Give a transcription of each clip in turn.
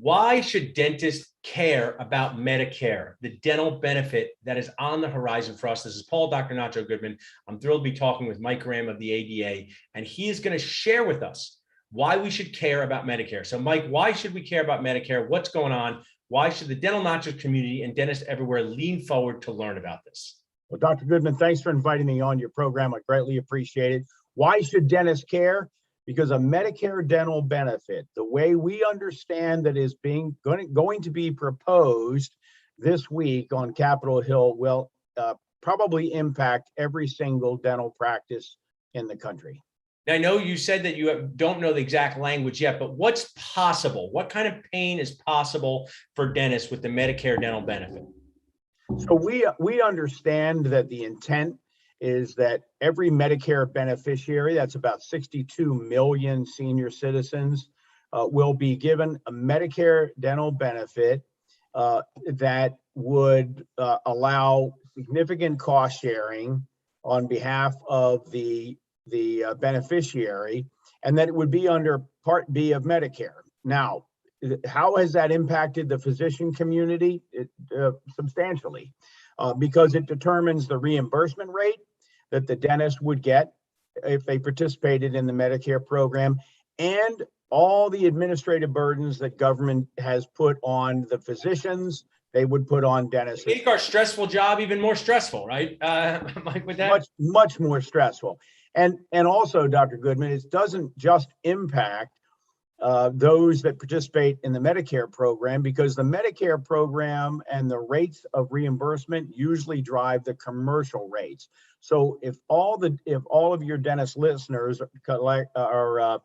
Why should dentists care about Medicare, the dental benefit that is on the horizon for us? This is Paul, Dr. Nacho Goodman. I'm thrilled to be talking with Mike Graham of the ADA, and he is going to share with us why we should care about Medicare. So, Mike, why should we care about Medicare? What's going on? Why should the dental nachos community and dentists everywhere lean forward to learn about this? Well, Dr. Goodman, thanks for inviting me on your program. I greatly appreciate it. Why should dentists care? Because a Medicare dental benefit, the way we understand that is going to be proposed this week on Capitol Hill, will probably impact every single dental practice in the country. Now, I know you said that you don't know the exact language yet, but what's possible? What kind of pain is possible for dentists with the Medicare dental benefit? So we understand that the intent is that every Medicare beneficiary, that's about 62 million senior citizens, will be given a Medicare dental benefit that would allow significant cost sharing on behalf of the beneficiary, and that it would be under Part B of Medicare. Now, how has that impacted the physician community? Substantially, because it determines the reimbursement rate that the dentist would get if they participated in the Medicare program, and all the administrative burdens that government has put on the physicians, they would put on dentists. Make our stressful job even more stressful, right? Mike, with that? Much more stressful. And also, Dr. Goodman, it doesn't just impact those that participate in the Medicare program, because the Medicare program and the rates of reimbursement usually drive the commercial rates. So if all of your dentist listeners are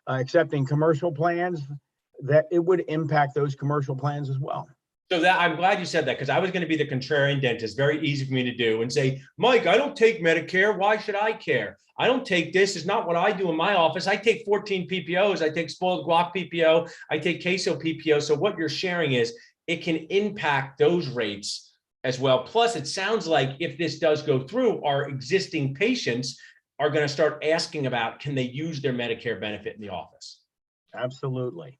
accepting commercial plans, that it would impact those commercial plans as well. So that I'm glad you said that, because I was going to be the contrarian dentist, very easy for me to do, and say, Mike, I don't take Medicare. Why should I care? I don't take this. It's not what I do in my office. I take 14 PPOs. I take spoiled guac PPO. I take queso PPO. So what you're sharing is it can impact those rates as well. Plus, it sounds like if this does go through, our existing patients are going to start asking about, can they use their Medicare benefit in the office? Absolutely.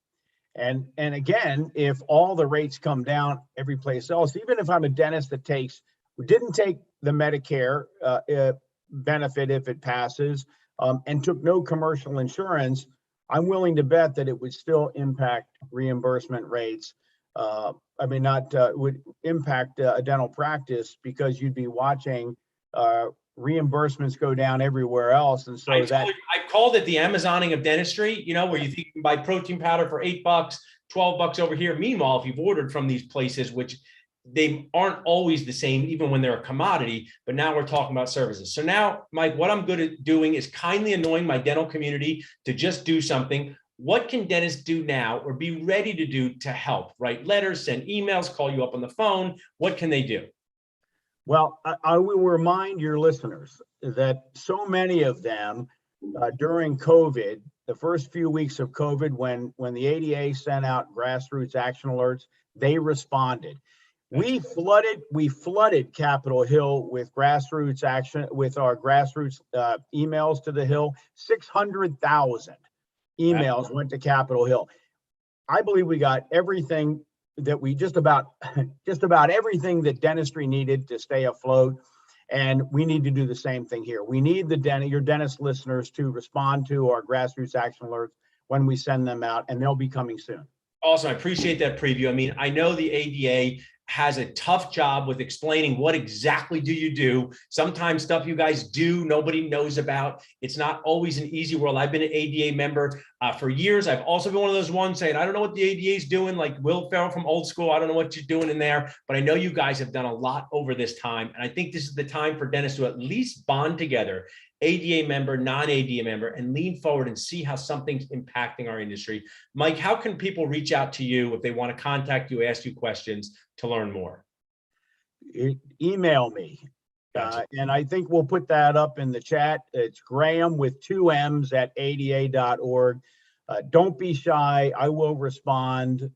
And again, if all the rates come down every place else, even if I'm a dentist that didn't take the Medicare benefit if it passes, and took no commercial insurance, I'm willing to bet that it would still impact reimbursement rates. Would impact a dental practice, because you'd be watching reimbursements go down everywhere else. And so I called it the Amazoning of dentistry, where you think you can buy protein powder for $8, $12 over here. Meanwhile, if you've ordered from these places, which they aren't always the same, even when they're a commodity, but now we're talking about services. So now, Mike, what I'm good at doing is kindly annoying my dental community to just do something. What can dentists do now or be ready to do to help? Write letters, send emails, call you up on the phone. What can they do? Well, I will remind your listeners that so many of them during COVID, the first few weeks of COVID, when the ADA sent out grassroots action alerts, they responded. We flooded Capitol Hill with grassroots action, with our grassroots emails to the Hill. 600,000 emails went to Capitol Hill. I believe we got everything that we just about everything that dentistry needed to stay afloat, and we need to do the same thing here. We need your dentist listeners to respond to our grassroots action alerts when we send them out, and they'll be coming soon. Awesome. I appreciate that preview. I mean, I know the ADA has a tough job with explaining what exactly do you do. Sometimes stuff you guys do, nobody knows about. It's not always an easy world. I've been an ADA member for years. I've also been one of those ones saying, I don't know what the ADA is doing, like Will Ferrell from Old School. I don't know what you're doing in there, but I know you guys have done a lot over this time. And I think this is the time for dentists to at least bond together, ADA member, non-ADA member, and lean forward and see how something's impacting our industry. Mike, how can people reach out to you if they want to contact you, ask you questions to learn more? Email me. Gotcha. And I think we'll put that up in the chat. It's Graham with 2 M's at ada.org. Don't be shy. I will respond.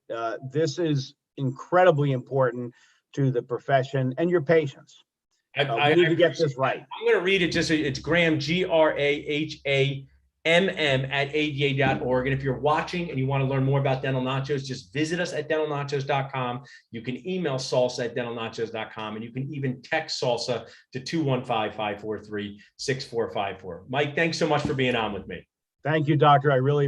This is incredibly important to the profession and your patients. We need to get this right. I'm going to read it. It's Graham, Graham, ada.org. And if you're watching and you want to learn more about Dental Nachos, just visit us at dentalnachos.com. You can email salsa@dentalnachos.com, and you can even text salsa to 215-543-6454. Mike, thanks so much for being on with me. Thank you, doctor. I really